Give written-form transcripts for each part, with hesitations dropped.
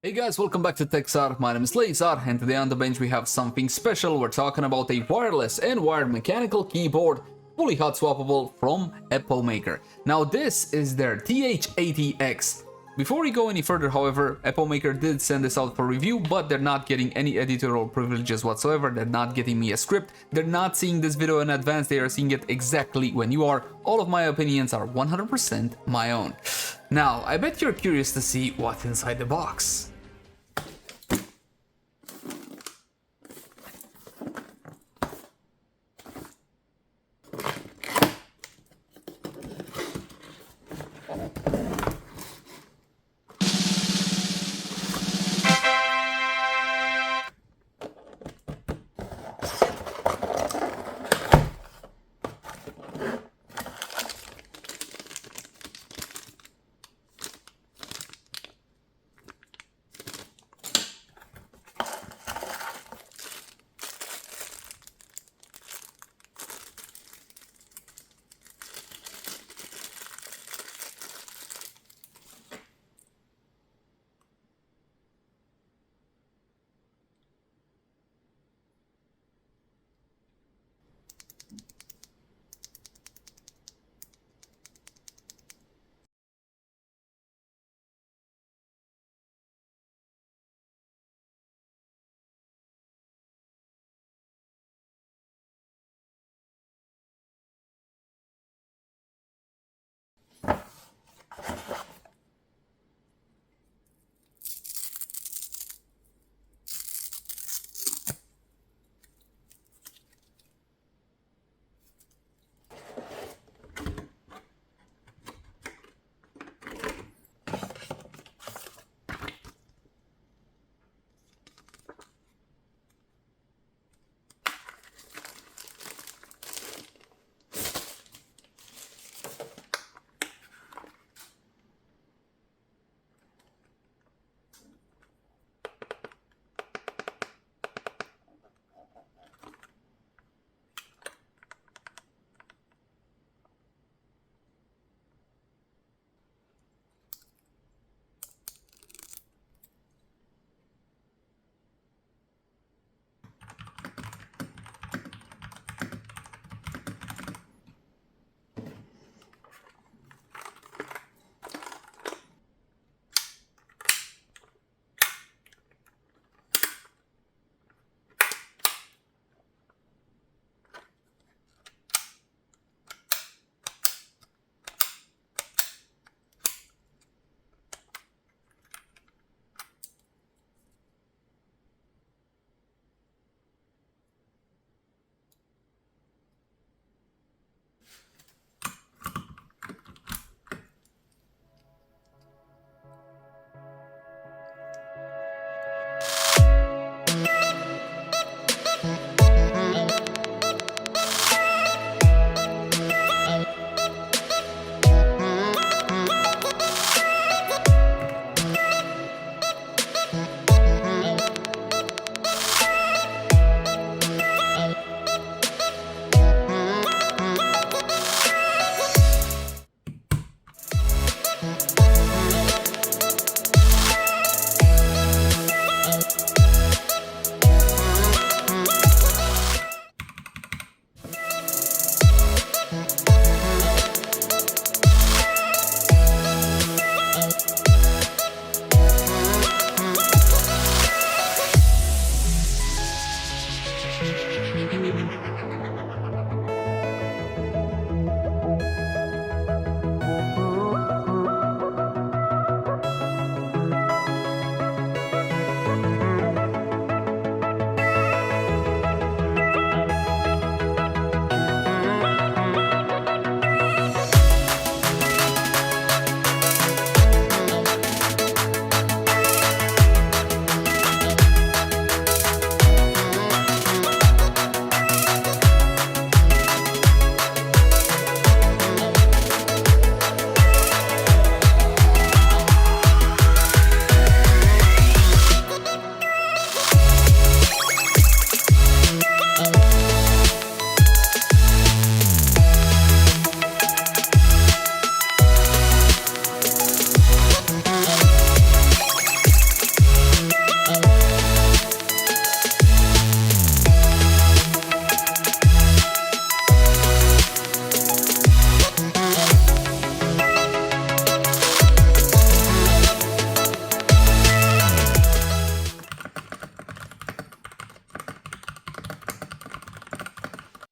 Hey guys, welcome back to TechSar. My name is Leyzar, and today on the bench we have something special. We're talking about a wireless and wired mechanical keyboard, fully hot swappable from Epomaker. Now this is their TH80-X. Before we go any further, however, Epomaker did send this out for review, but they're not getting any editorial privileges whatsoever. They're not getting me a script. They're not seeing this video in advance. They are seeing it exactly when you are. All of my opinions are 100% my own. Now, I bet you're curious to see what's inside the box.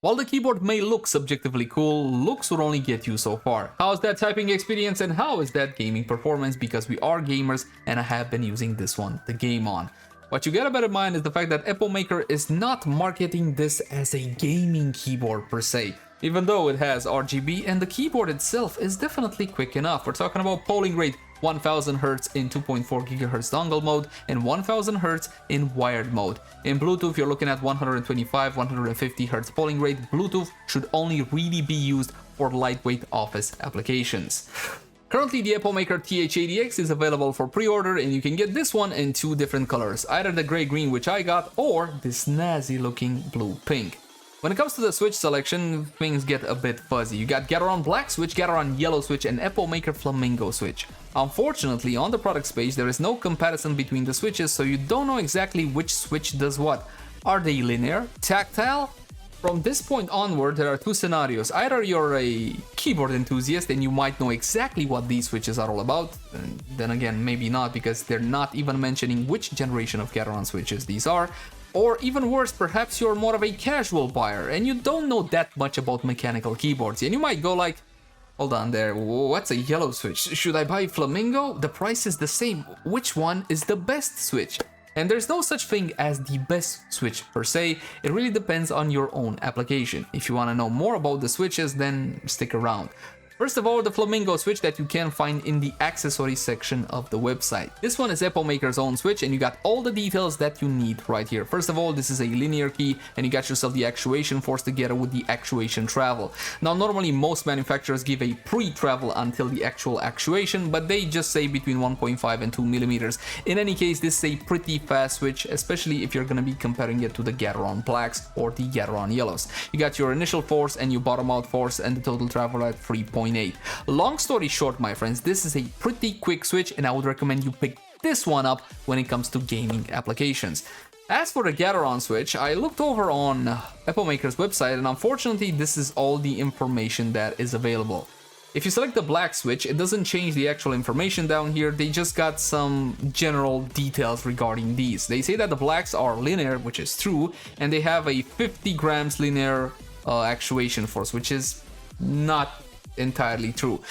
While the keyboard may look subjectively cool, looks will only get you so far. How's that typing experience and how is that gaming performance? Because we are gamers and I have been using this one to game on. What you gotta bear in mind is the fact that Epomaker is not marketing this as a gaming keyboard per se, even though it has RGB and the keyboard itself is definitely quick enough. We're talking about polling rate 1000 Hz in 2.4 GHz dongle mode and 1000 Hz in wired mode. In Bluetooth, you're looking at 125, 150 Hz polling rate. Bluetooth should only really be used for lightweight office applications. Currently, the Epomaker TH80-X is available for pre-order and you can get this one in two different colors, either the gray-green which I got or this snazzy looking blue-pink. When it comes to the switch selection, things get a bit fuzzy. You got Gateron black switch, Gateron yellow switch, and Epomaker flamingo switch. Unfortunately, on the products page, there is no comparison between the switches, so you don't know exactly which switch does what. Are they linear, tactile? From this point onward, there are two scenarios. Either you're a keyboard enthusiast and you might know exactly what these switches are all about, and then again, maybe not, because they're not even mentioning which generation of Gateron switches these are. Or even worse, perhaps you're more of a casual buyer and you don't know that much about mechanical keyboards, and you might go like, hold on there, what's a yellow switch? Should I buy flamingo? The price is the same. Which one is the best switch? And there's no such thing as the best switch per se, it really depends on your own application. If you want to know more about the switches, then stick around. First of all, the flamingo switch that you can find in the accessories section of the website. This one is Epomaker's own switch and you got all the details that you need right here. First of all, this is a linear key and you got yourself the actuation force together with the actuation travel. Now normally most manufacturers give a pre-travel until the actual actuation, but they just say between 1.5 and 2 millimeters. In any case, this is a pretty fast switch, especially if you're going to be comparing it to the Gateron blacks or the Gateron yellows. You got your initial force and your bottom out force and the total travel at 3.8. Long story short, my friends, this is a pretty quick switch and I would recommend you pick this one up when it comes to gaming applications. As for the Gateron switch, I looked over on Epomaker's website and unfortunately this is all the information that is available. If you select the black switch, it doesn't change the actual information down here, they just got some general details regarding these. They say that the blacks are linear, which is true, and they have a 50 grams linear actuation force, which is not entirely true.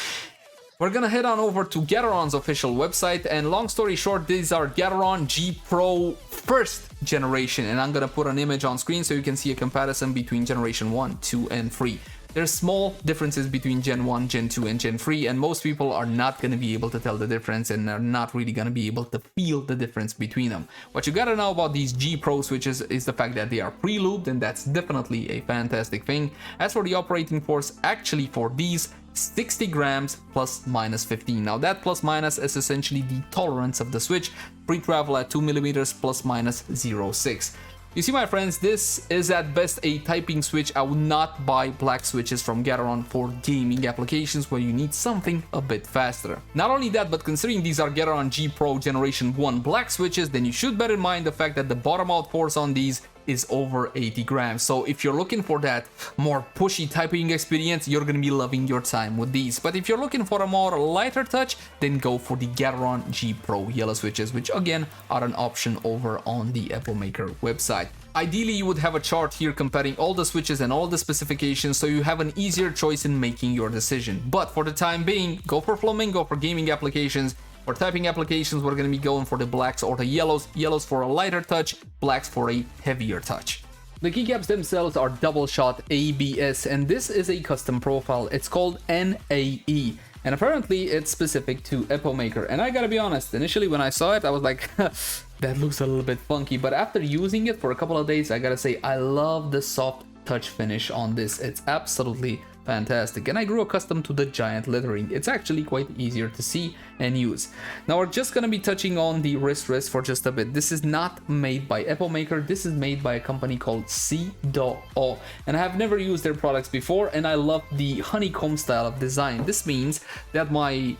We're gonna head on over to Gateron's official website, and long story short, these are Gateron G Pro first generation, and I'm gonna put an image on screen so you can see a comparison between generation 1, 2, and 3. There's small differences between Gen 1, Gen 2, and Gen 3, and most people are not going to be able to tell the difference and are not really going to be able to feel the difference between them. What you gotta know about these G Pro switches is the fact that they are pre-lubed, and that's definitely a fantastic thing. As for the operating force, actually for these, 60 grams plus minus 15. Now that plus minus is essentially the tolerance of the switch, pre-travel at 2 millimeters plus minus 0.6. You see, my friends, this is at best a typing switch. I would not buy black switches from Gateron for gaming applications where you need something a bit faster. Not only that, but considering these are Gateron G Pro Generation 1 black switches, then you should bear in mind the fact that the bottom out force on these is over 80 grams. So if you're looking for that more pushy typing experience, you're gonna be loving your time with these. But if you're looking for a more lighter touch, then go for the Gateron G Pro yellow switches, which again are an option over on the Epomaker website. Ideally, you would have a chart here comparing all the switches and all the specifications so you have an easier choice in making your decision. But for the time being, go for Flamingo for gaming applications. For typing applications, we're going to be going for the blacks or the yellows. Yellows for a lighter touch, blacks for a heavier touch. The keycaps themselves are double shot ABS, and this is a custom profile. It's called NAE, and apparently it's specific to Epomaker. And I gotta be honest, initially when I saw it, I was like, that looks a little bit funky. But after using it for a couple of days, I gotta say, I love the soft touch finish on this. It's absolutely fantastic, and I grew accustomed to the giant lettering. It's actually quite easier to see and use. Now we're just gonna be touching on the wrist for just a bit. This is not made by Epomaker, this is made by a company called CIDOO, and I have never used their products before, and I love the honeycomb style of design. This means that my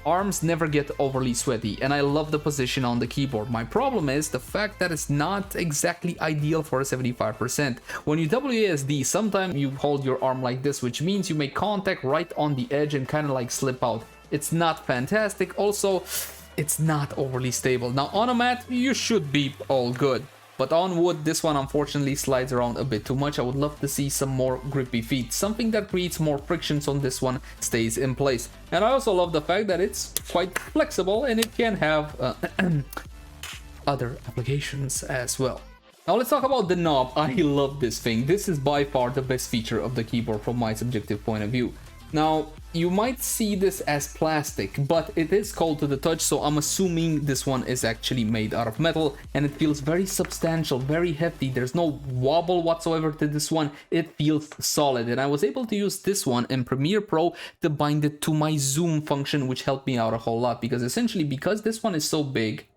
arms never get overly sweaty, and I love the position on the keyboard. My problem is the fact that it's not exactly ideal for a 75%. When you WASD, sometimes you hold your arm like this, which means you make contact right on the edge and kind of like slip out. It's not fantastic. Also, it's not overly stable. Now on a mat, you should be all good. but on wood, this one unfortunately slides around a bit too much. I would love to see some more grippy feet. Something that creates more frictions on this one stays in place. And I also love the fact that it's quite flexible and it can have other applications as well. Now let's talk about the knob. I love this thing. This is by far the best feature of the keyboard from my subjective point of view. Now, you might see this as plastic, but it is cold to the touch, so I'm assuming this one is actually made out of metal, and it feels very substantial, very hefty. There's no wobble whatsoever to this one. It feels solid, and I was able to use this one in Premiere Pro to bind it to my zoom function, which helped me out a whole lot, because essentially, because this one is so big,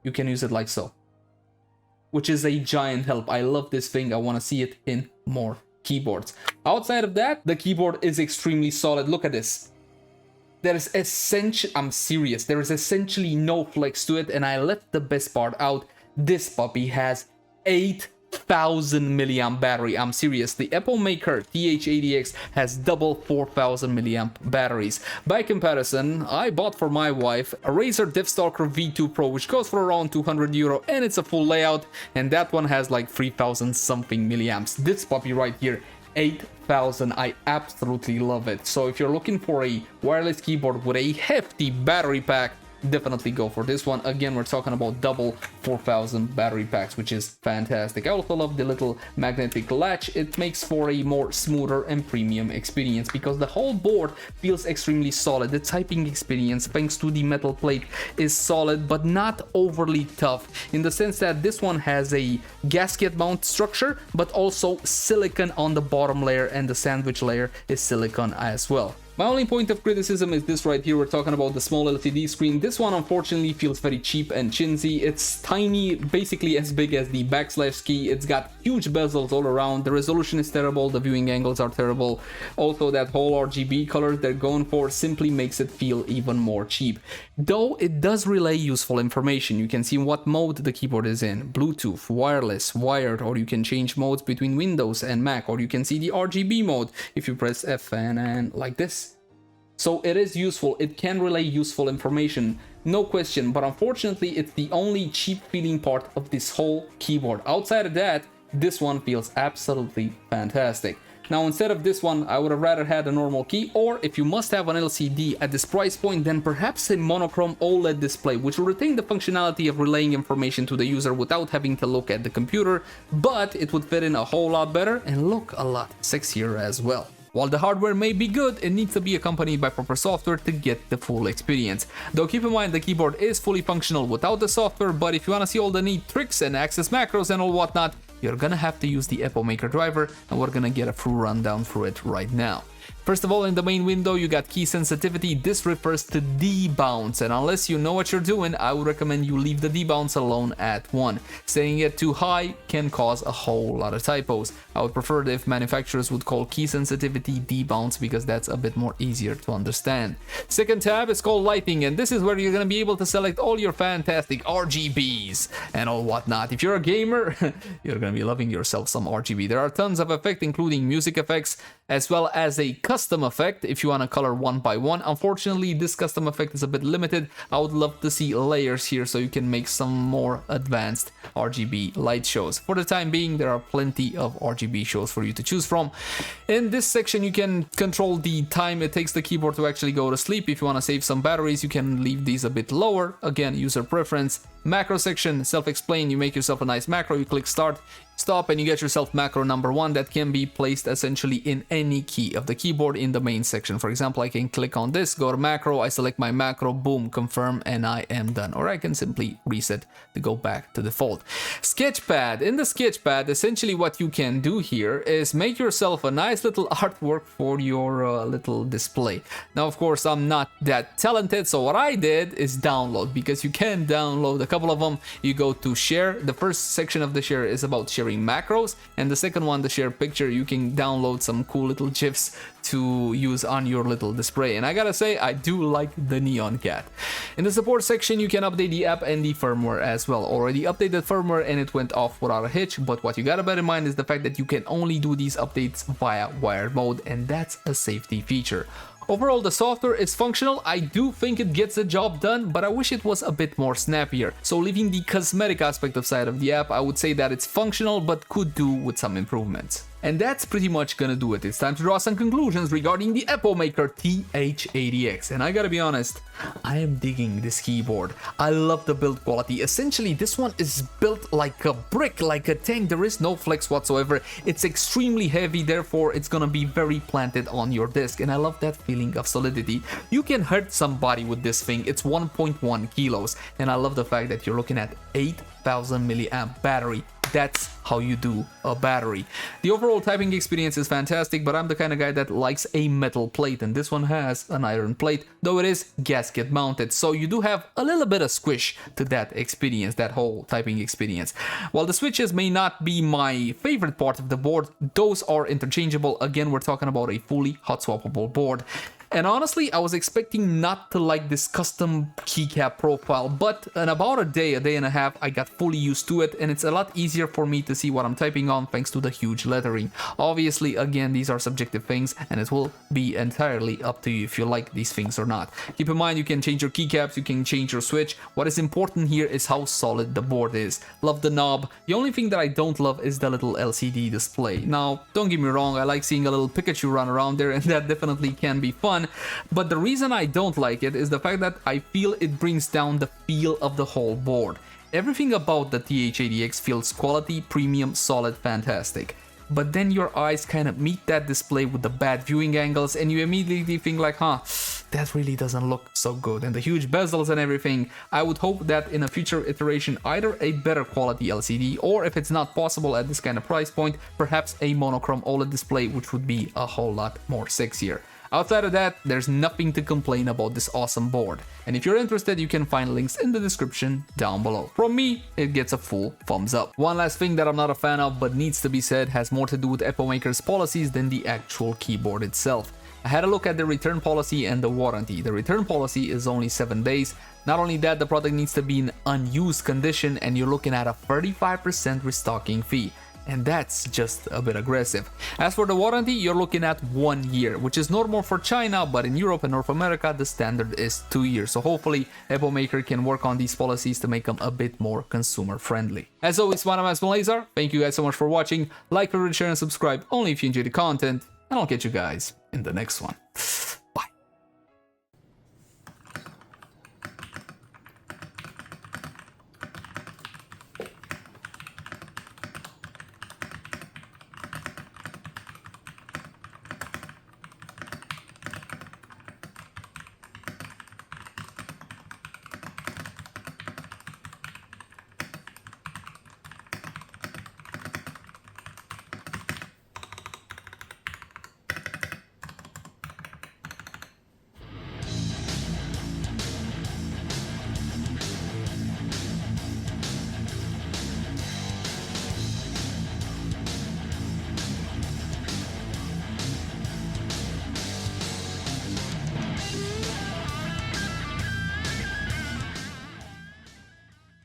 you can use it like so, which is a giant help. I love this thing. I want to see it in more keyboards. Outside of that, the keyboard is extremely solid. Look at this. There is I'm serious. There is essentially no flex to it, and I left the best part out. This puppy has 8,000 milliamp battery. I'm serious. The Epomaker TH80-X has double 4,000 milliamp batteries. By comparison, I bought for my wife a Razer Deathstalker V2 Pro, which goes for around 200 euro, and it's a full layout, and that one has like 3,000 something milliamps. This puppy right here, 8,000. I absolutely love it. So if you're looking for a wireless keyboard with a hefty battery pack, definitely go for this one. Again, we're talking about double 4,000 battery packs, which is fantastic. I also love the little magnetic latch. It makes for a more smoother and premium experience because the whole board feels extremely solid. The typing experience, thanks to the metal plate, is solid but not overly tough, in the sense that this one has a gasket mount structure but also silicone on the bottom layer, and the sandwich layer is silicone as well. My only point of criticism is this right here. We're talking about the small LCD screen. This one unfortunately feels very cheap and chintzy. It's tiny, basically as big as the backslash key. It's got huge bezels all around. The resolution is terrible. The viewing angles are terrible. Also, that whole RGB color they're going for simply makes it feel even more cheap. Though it does relay useful information. You can see what mode the keyboard is in. Bluetooth, wireless, wired, or you can change modes between Windows and Mac, or you can see the RGB mode if you press F and like this. So it is useful, it can relay useful information, no question, but unfortunately it's the only cheap feeling part of this whole keyboard. Outside of that, this one feels absolutely fantastic. Now, instead of this one, I would have rather had a normal key, or if you must have an LCD at this price point, then perhaps a monochrome OLED display, which will retain the functionality of relaying information to the user without having to look at the computer, but it would fit in a whole lot better and look a lot sexier as well. While the hardware may be good, it needs to be accompanied by proper software to get the full experience. Though keep in mind the keyboard is fully functional without the software, but if you want to see all the neat tricks and access macros and all whatnot, you're gonna have to use the Epomaker driver, and we're gonna get a full rundown through it right now. First of all, in the main window, you got key sensitivity. This refers to debounce, and unless you know what you're doing, I would recommend you leave the debounce alone at 1. Setting it too high can cause a whole lot of typos. I would prefer it if manufacturers would call key sensitivity debounce, because that's a bit more easier to understand. Second tab is called lighting, and this is where you're going to be able to select all your fantastic RGBs and all whatnot. If you're a gamer, you're going to be loving yourself some RGB. There are tons of effects, including music effects, as well as a custom effect if you want to color one by one. Unfortunately, this custom effect is a bit limited. I would love to see layers here so you can make some more advanced RGB light shows. For the time being, there are plenty of RGB shows for you to choose from. In this section, you can control the time it takes the keyboard to actually go to sleep. If you want to save some batteries, you can leave these a bit lower. Again, user preference. Macro section, self-explain. You make yourself a nice macro, you click start, stop, and you get yourself macro number 1 that can be placed essentially in any key of the keyboard in the main section. For example, I can click on this, go to macro, I select my macro, boom, confirm, and I am done. Or I can simply reset to go back to default. Sketchpad. In the sketchpad, essentially what you can do here is make yourself a nice little artwork for your little display. Now, of course, I'm not that talented, so what I did is download, because you can download a couple of them. You go to share. The first section of the share is about sharing macros, and the second one, the share picture, you can download some cool little GIFs to use on your little display. And I gotta say, I do like the neon cat. In the support section, you can update the app and the firmware as well. Already updated firmware and it went off without a hitch, but what you gotta bear in mind is the fact that you can only do these updates via wired mode, and that's a safety feature. Overall, the software is functional. I do think it gets the job done, but I wish it was a bit more snappier. So leaving the cosmetic aspect aside of the app, I would say that it's functional but could do with some improvements. And that's pretty much gonna do it. It's time to draw some conclusions regarding the Epomaker TH80-X. And I gotta be honest, I am digging this keyboard. I love the build quality. Essentially, this one is built like a brick, like a tank. There is no flex whatsoever. It's extremely heavy, therefore it's gonna be very planted on your disc. And I love that feeling of solidity. You can hurt somebody with this thing. It's 1.1 kilos. And I love the fact that you're looking at 8,000 milliamp battery. That's how you do a battery. The overall typing experience is fantastic, but I'm the kind of guy that likes a metal plate, and this one has an iron plate, though it is gasket mounted, so you do have a little bit of squish to that experience, that whole typing experience. While the switches may not be my favorite part of the board, those are interchangeable. Again, we're talking about a fully hot swappable board. And honestly, I was expecting not to like this custom keycap profile, but in about a day and a half, I got fully used to it, and it's a lot easier for me to see what I'm typing on thanks to the huge lettering. Obviously, again, these are subjective things, and it will be entirely up to you if you like these things or not. Keep in mind, you can change your keycaps, you can change your switch. What is important here is how solid the board is. Love the knob. The only thing that I don't love is the little LCD display. Now, don't get me wrong, I like seeing a little Pikachu run around there, and that definitely can be fun. But the reason I don't like it is the fact that I feel it brings down the feel of the whole board. Everything about the TH80-X feels quality, premium, solid, fantastic. But then your eyes kind of meet that display with the bad viewing angles, and you immediately think like, that really doesn't look so good. And the huge bezels and everything, I would hope that in a future iteration, either a better quality LCD, or if it's not possible at this kind of price point, perhaps a monochrome OLED display, which would be a whole lot more sexier. Outside of that, there's nothing to complain about this awesome board. And if you're interested, you can find links in the description down below. From me, it gets a full thumbs up. One last thing that I'm not a fan of but needs to be said has more to do with Epomaker's policies than the actual keyboard itself. I had a look at the return policy and the warranty. The return policy is only 7 days. Not only that, the product needs to be in unused condition, and you're looking at a 35% restocking fee. And that's just a bit aggressive. As for the warranty, you're looking at 1 year, which is normal for China, but in Europe and North America, the standard is 2 years. So hopefully, Epomaker can work on these policies to make them a bit more consumer friendly. As always, my name is Leyzar. Thank you guys so much for watching. Like, favorite, share, and subscribe only if you enjoy the content, and I'll catch you guys in the next one.